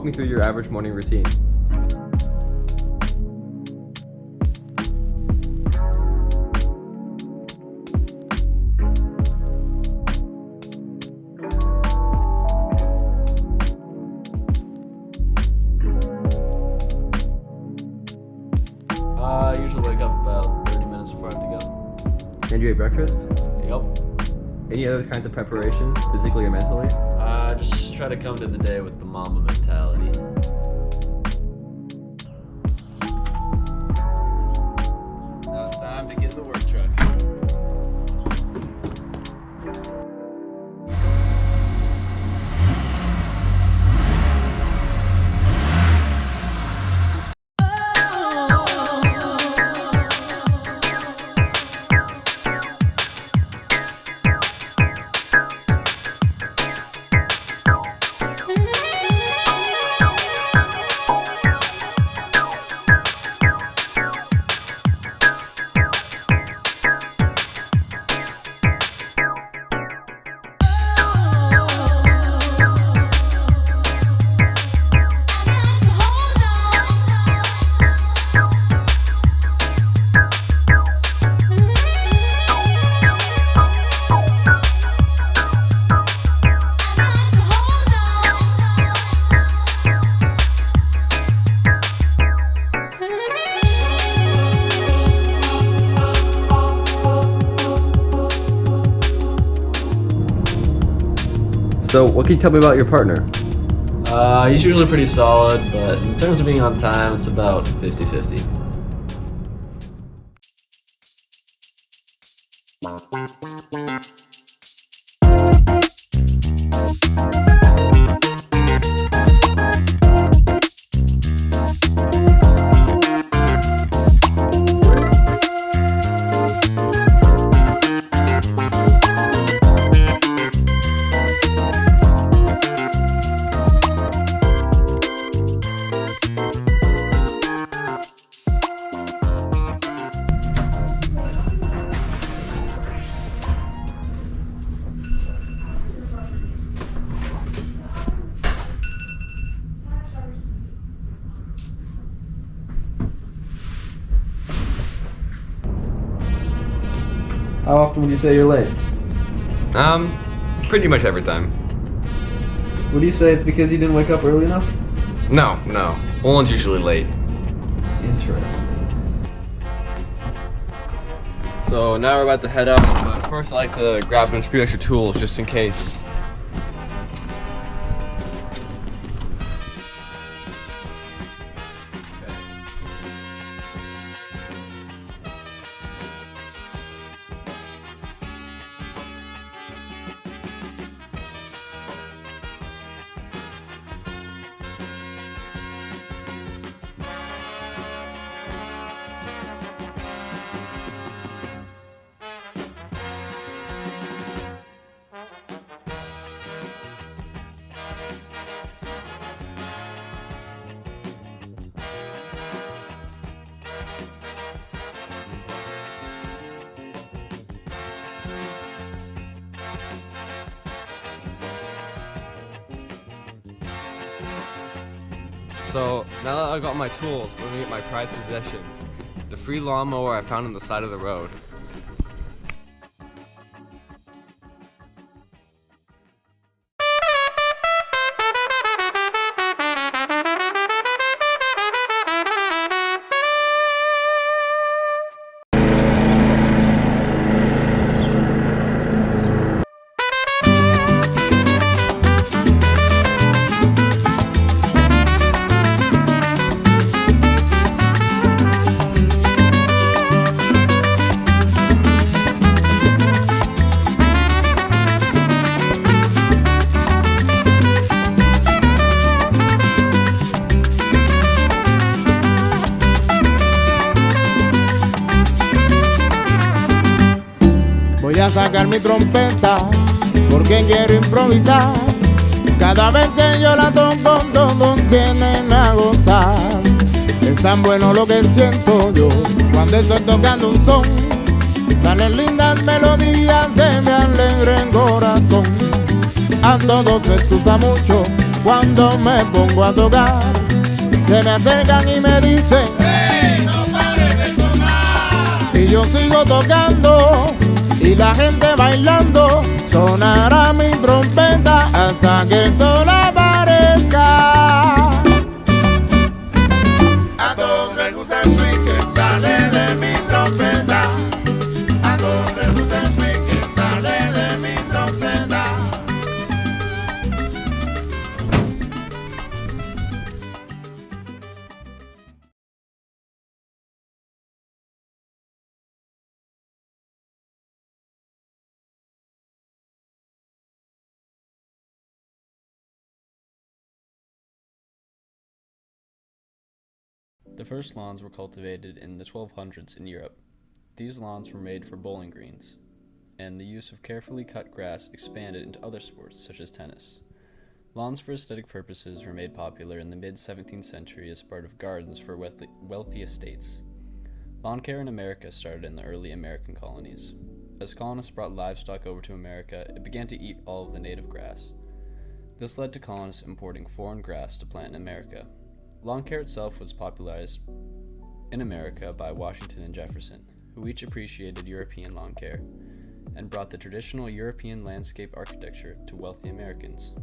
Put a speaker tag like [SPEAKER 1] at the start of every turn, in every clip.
[SPEAKER 1] me through your average morning routine.
[SPEAKER 2] I usually wake up about 30 minutes before I have to go.
[SPEAKER 1] And you ate breakfast?
[SPEAKER 2] Yep.
[SPEAKER 1] Any other kinds of preparation, physically or mentally?
[SPEAKER 2] Just try to come to the day with the Mamba mentality. Now it's time to get in the work truck.
[SPEAKER 1] So, what can you tell me about your partner?
[SPEAKER 2] He's usually pretty solid, but in terms of being on time, it's about 50-50.
[SPEAKER 1] How often would you say you're late?
[SPEAKER 3] Pretty much every time.
[SPEAKER 1] Would you say it's because you didn't wake up early enough?
[SPEAKER 3] No. Olin's usually late.
[SPEAKER 1] Interesting.
[SPEAKER 3] So now we're about to head out, but first I like to grab a few extra tools just in case. So now that I got my tools, we're gonna get my prized possession, the free lawnmower I found on the side of the road.
[SPEAKER 4] Voy a sacar mi trompeta porque quiero improvisar. Cada vez que yo la toco todos vienen a gozar. Es tan bueno lo que siento yo cuando estoy tocando un son. Salen lindas melodías que me alegren el corazón. A todos les gusta mucho cuando me pongo a tocar. Se me acercan y me dicen,
[SPEAKER 5] ¡Hey, no pares de sonar!
[SPEAKER 4] y yo sigo tocando y la gente bailando. Sonará mi trompeta hasta que el sol aparezca.
[SPEAKER 5] A todos les gusta el swing que sale de mi trompeta. A todos les gusta el swing que sale de mi trompeta.
[SPEAKER 6] The first lawns were cultivated in the 1200s in Europe. These lawns were made for bowling greens, and the use of carefully cut grass expanded into other sports such as tennis. Lawns for aesthetic purposes were made popular in the mid-17th century as part of gardens for wealthy estates. Lawn care in America started in the early American colonies. As colonists brought livestock over to America, it began to eat all of the native grass. This led to colonists importing foreign grass to plant in America. Lawn care itself was popularized in America by Washington and Jefferson, who each appreciated European lawn care and brought the traditional European landscape architecture to wealthy Americans.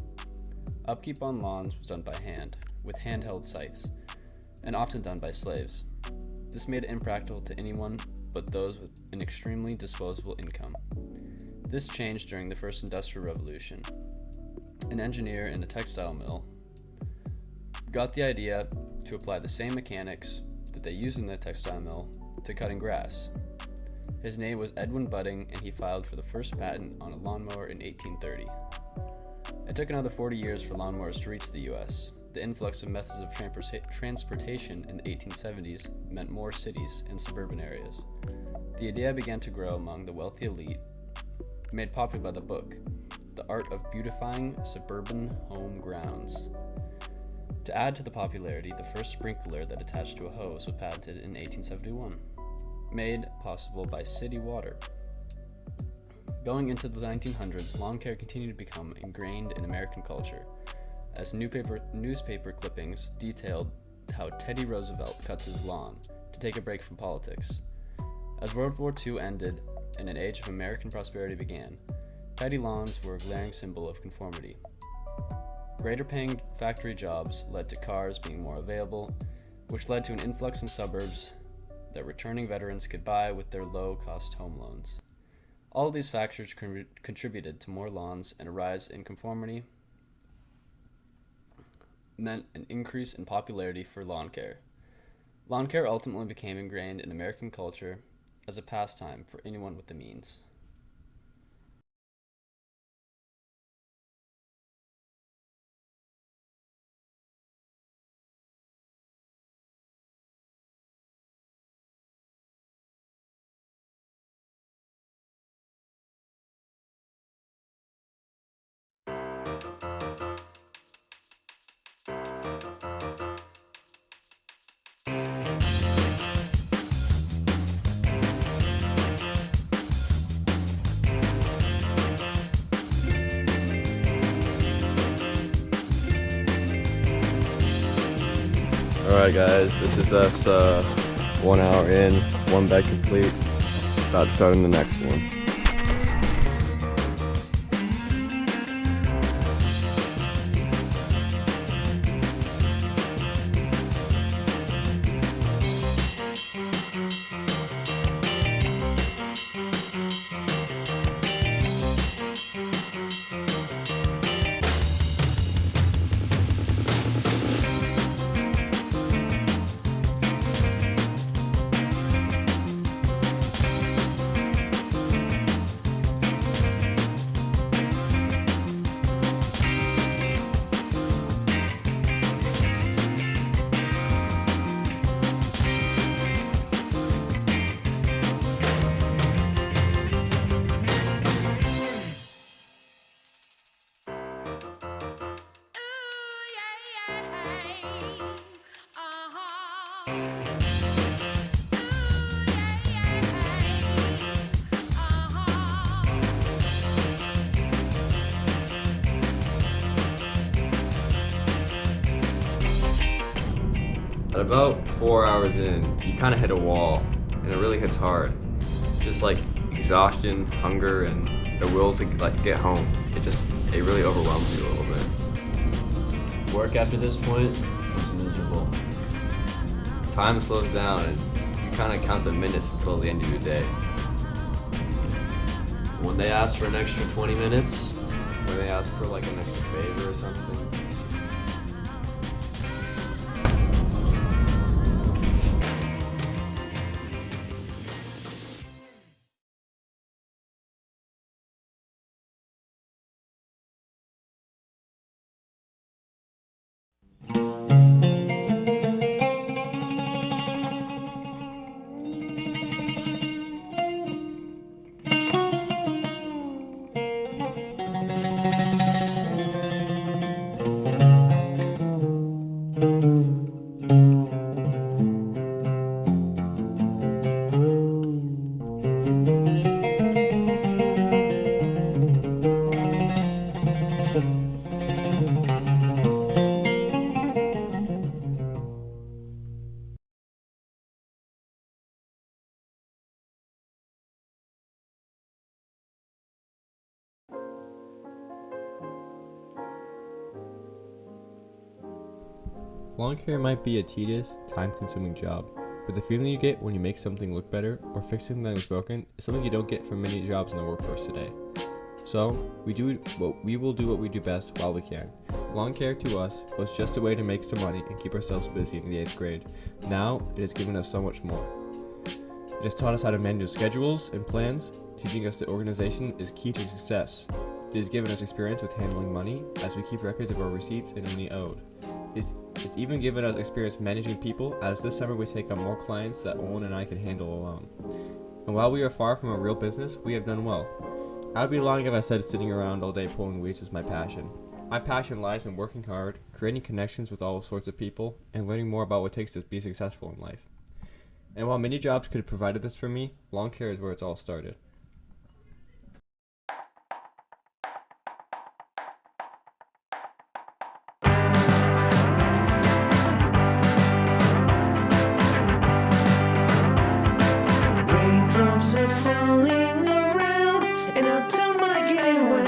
[SPEAKER 6] Upkeep on lawns was done by hand, with handheld scythes, and often done by slaves. This made it impractical to anyone but those with an extremely disposable income. This changed during the First Industrial Revolution. An engineer in a textile mill got the idea to apply the same mechanics that they used in the textile mill to cutting grass. His name was Edwin Budding, and he filed for the first patent on a lawnmower in 1830. It took another 40 years for lawnmowers to reach the US. The influx of methods of transportation in the 1870s meant more cities and suburban areas. The idea began to grow among the wealthy elite, made popular by the book, The Art of Beautifying Suburban Home Grounds. To add to the popularity, the first sprinkler that attached to a hose was patented in 1871, made possible by city water. Going into the 1900s, lawn care continued to become ingrained in American culture, as newspaper clippings detailed how Teddy Roosevelt cuts his lawn to take a break from politics. As World War II ended and an age of American prosperity began, tidy lawns were a glaring symbol of conformity. Greater paying factory jobs led to cars being more available, which led to an influx in suburbs that returning veterans could buy with their low-cost home loans. All of these factors contributed to more lawns, and a rise in conformity meant an increase in popularity for lawn care. Lawn care ultimately became ingrained in American culture as a pastime for anyone with the means.
[SPEAKER 3] Alright guys, this is us 1 hour in, one bed complete, about starting the next one. At about 4 hours in, you kind of hit a wall, and it really hits hard. Just like exhaustion, hunger, and the will to like get home. It really overwhelms you a little bit.
[SPEAKER 2] Work after this point was miserable.
[SPEAKER 3] Time slows down, and you kind of count the minutes until the end of your day.
[SPEAKER 2] When they asked for an extra 20 minutes,
[SPEAKER 3] When they ask for like an extra favor or something.
[SPEAKER 7] Lawn care might be a tedious, time-consuming job, but the feeling you get when you make something look better or fix something that is broken is something you don't get from many jobs in the workforce today. So, we will do what we do best while we can. Lawn care to us was just a way to make some money and keep ourselves busy in the 8th grade. Now, it has given us so much more. It has taught us how to manage schedules and plans, teaching us that organization is key to success. It has given us experience with handling money, as we keep records of our receipts and money owed. It's even given us experience managing people, as this summer we take on more clients that Owen and I can handle alone. And while we are far from a real business, we have done well. I would be lying if I said sitting around all day pulling weeds was my passion. My passion lies in working hard, creating connections with all sorts of people, and learning more about what it takes to be successful in life. And while many jobs could have provided this for me, lawn care is where it's all started.
[SPEAKER 8] Raindrops are falling around, and I don't mind getting wet.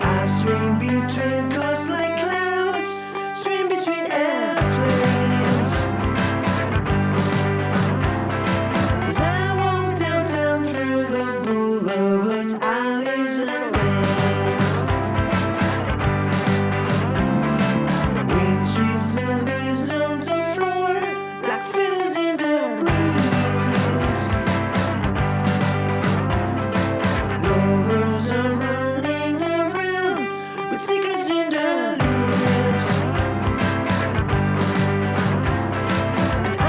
[SPEAKER 8] I swing between cars like clouds, swim between airplanes. As I walk downtown through the boulevards, alleys, and lanes. Wind sweeps the leaves on the floor like feathers in the breeze. Lovers are running around with secrets in their lips. And I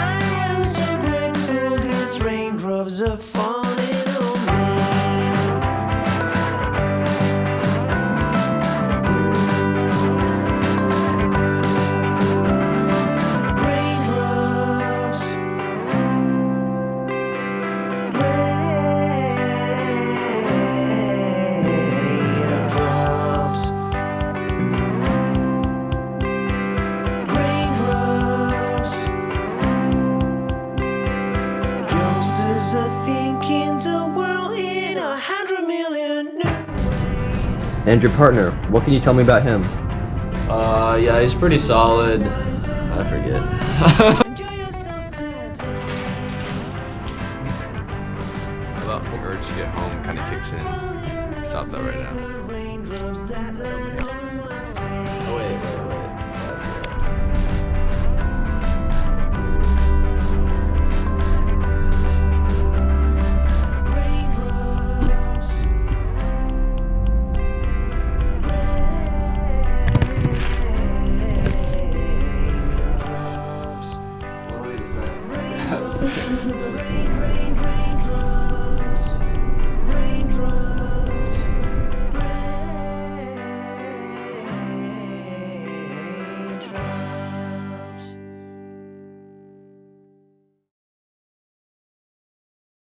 [SPEAKER 8] am so grateful these raindrops are falling on me. Raindrops, raindrops, raindrops. Youngsters are thinking the world in 100 million new ways.
[SPEAKER 3] And your partner, what can you tell me about him?
[SPEAKER 2] yeah, he's pretty solid. I forget.
[SPEAKER 8] Enjoy yourselves today.
[SPEAKER 3] About the urge to get home kind of kicks in. Stop that right now.
[SPEAKER 8] Raindrops that land on my face.
[SPEAKER 2] Oh, wait.
[SPEAKER 8] Raindrops, raindrops,
[SPEAKER 2] What way to say?